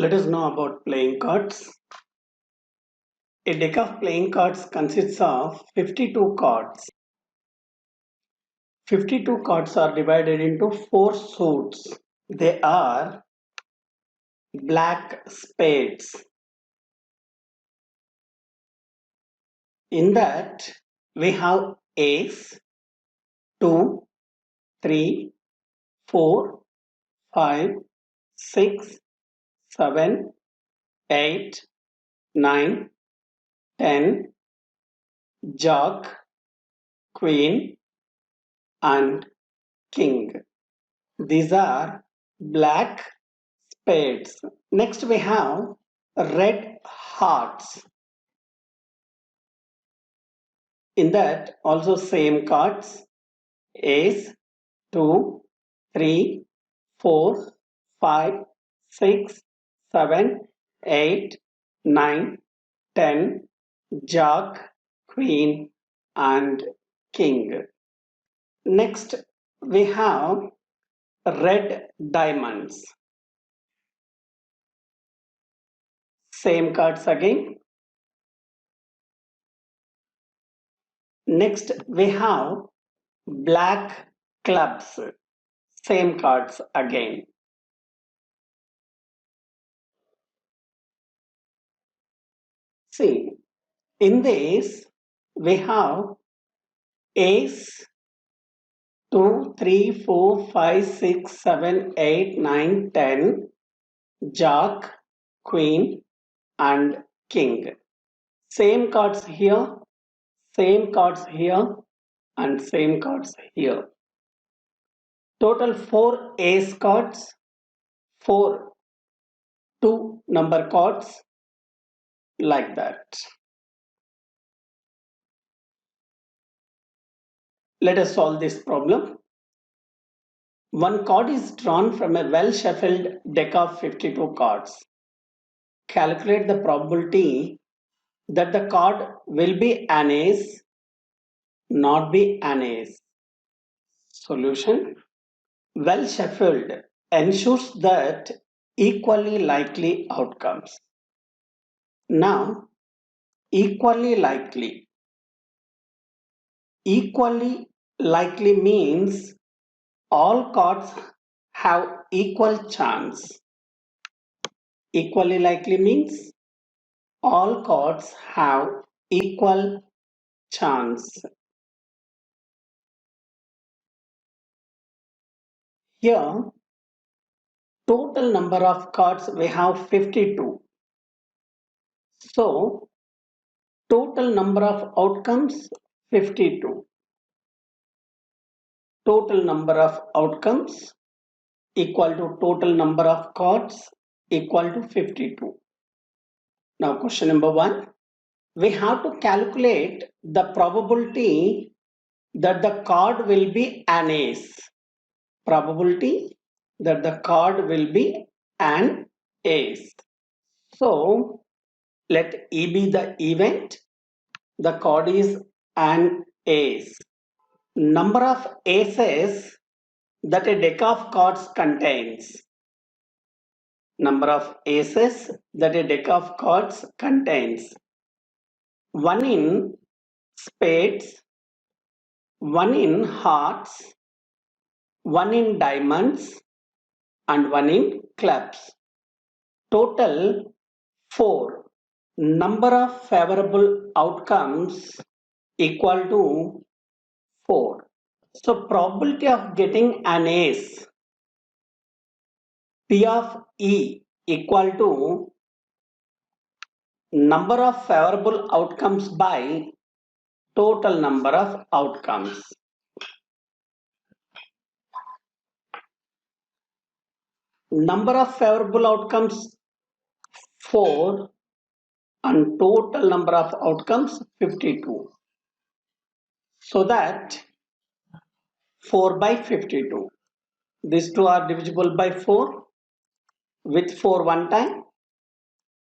Let us know about playing cards. A deck of playing cards consists of 52 cards. 52 cards are divided into 4 suits. They are black spades. In that, we have ace, 2, 3, 4, 5, 6, 7, 8, 9, 10, jack, queen, and king. These are black spades. Next we have red hearts. In that also same cards, ace, 2, 3, 4, 5, 6, 7, 8, 9, 10, jack, queen, and king. Next we have red diamonds. Same cards again. Next we have black clubs. Same cards again. See, in this we have ace, 2, 3, 4, 5, 6, 7, 8, 9, 10, jack, queen, and king. Same cards here, same cards here, and same cards here. Total 4 ace cards, 4 2 number cards, like that. Let us solve this problem. One card is drawn from a well-shuffled deck of 52 cards. Calculate the probability that the card will be an ace, not be an ace. Solution. Well shuffled ensures that equally likely outcomes. Now, equally likely. Equally likely means all cards have equal chance. Equally likely means all cards have equal chance. Here, total number of cards we have 52. So, total number of outcomes 52. Total number of outcomes equal to total number of cards equal to 52. Now, question number 1. We have to calculate the probability that the card will be an ace. Probability that the card will be an ace. So let E be the event. The card is an ace. Number of aces that a deck of cards contains. Number of aces that a deck of cards contains. 1 in spades, 1 in hearts, 1 in diamonds, and 1 in clubs. Total 4. Number of favorable outcomes equal to 4. So probability of getting an ace, P of E equal to number of favorable outcomes by total number of outcomes. Number of favorable outcomes 4 and total number of outcomes 52. So that 4 by 52. These two are divisible by 4. With 4 one time.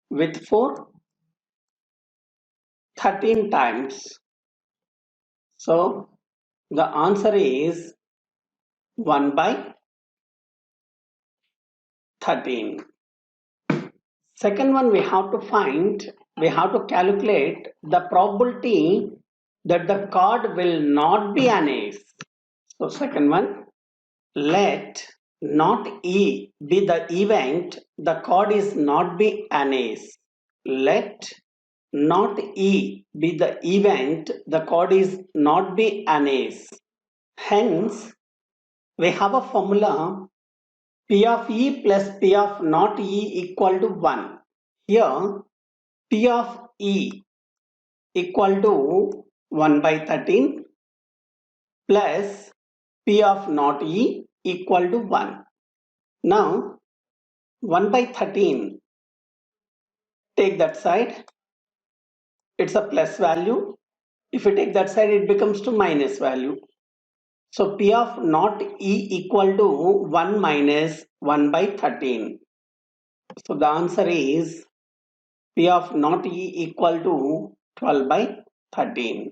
With 4 13 times. So the answer is 1 by 13. Second one, we have to calculate the probability that the card will not be an ace. So second one, let not E be the event the card is not be an ace. Let not E be the event the card is not be an ace. Hence, we have a formula P of E plus P of not E equal to 1. Here, P of E equal to 1 by 13 plus P of not E equal to 1. Now, 1 by 13, take that side, it's a plus value. If you take that side, it becomes to minus value. So P of not E equal to 1 minus 1 by 13. So the answer is P of not E equal to 12 by 13.